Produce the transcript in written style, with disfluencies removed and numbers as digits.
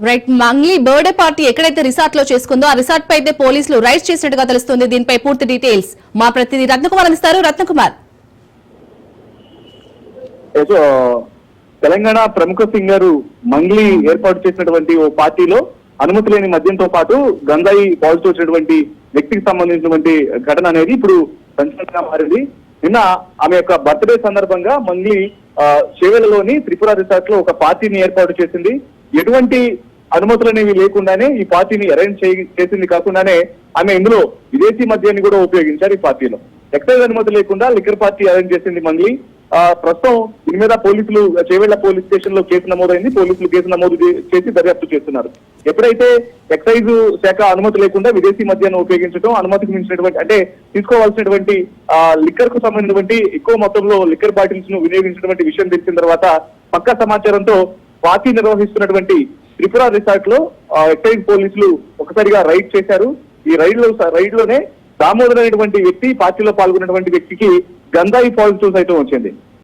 Right, Mangli birthday party ఎక్కడైతే resort లో చేసుకుందో ఆ రిసార్ట్ పై అయితే పోలీసులు రైడ్ చేసినట్టుగా తెలుస్తుంది. దీనిపై పూర్తి డీటెయిల్స్ మా ప్రతినిధి రత్నకుమార్ అందిస్తారు. రత్నకుమార్, తెలంగాణ ప్రముఖ సింగర్ మంగ్లీ ఏర్పాటు చేసినటువంటి ఓ పార్టీలో అనుమతి లేని మద్యంతో పాటు గంజాయి పాజిటివ్ వచ్చినటువంటి వ్యక్తికి సంబంధించినటువంటి ఘటన అనేది ఇప్పుడు సంచలనంగా మారింది. నిన్న ఆమె యొక్క బర్త్డే సందర్భంగా మంగ్లీ చేవెళ్లలోని త్రిపుర రిసార్ట్ లో ఒక పార్టీని ఏర్పాటు చేసింది. ఎటువంటి అనుమతులు అనేవి లేకుండానే ఈ పార్టీని అరేంజ్ చేసింది. కాకుండానే ఆమె ఇందులో విదేశీ మద్యాన్ని కూడా ఉపయోగించారు. ఈ పార్టీలో ఎక్సైజ్ అనుమతి లేకుండా లిక్కర్ పార్టీ అరేంజ్ చేసింది మంగ్లీ. ప్రస్తుతం దీని మీద పోలీసులు చేవెళ్ల పోలీస్ స్టేషన్ లో కేసు నమోదైంది. పోలీసులు కేసు నమోదు చేసి దర్యాప్తు చేస్తున్నారు. ఎప్పుడైతే ఎక్సైజ్ శాఖ అనుమతి లేకుండా విదేశీ మద్యాన్ని ఉపయోగించడం, అనుమతికి మించినటువంటి అంటే తీసుకోవాల్సినటువంటి లిక్కర్ కు సంబంధించినటువంటి ఎక్కువ మొత్తంలో లిక్కర్ బాటిల్స్ ను వినియోగించినటువంటి విషయం తెలిసిన తర్వాత పక్కా సమాచారంతో పార్టీ నిర్వహిస్తున్నటువంటి త్రిపుర రిసార్ట్ లో ఎక్సైజ్ పోలీసులు ఒకసారిగా రైడ్ చేశారు. ఈ రైడ్ లోనే దామోదర్ అనేటువంటి వ్యక్తి, పార్టీలో పాల్గొన్నటువంటి వ్యక్తికి గంజాయి పాజిటివ్ సైతం వచ్చింది.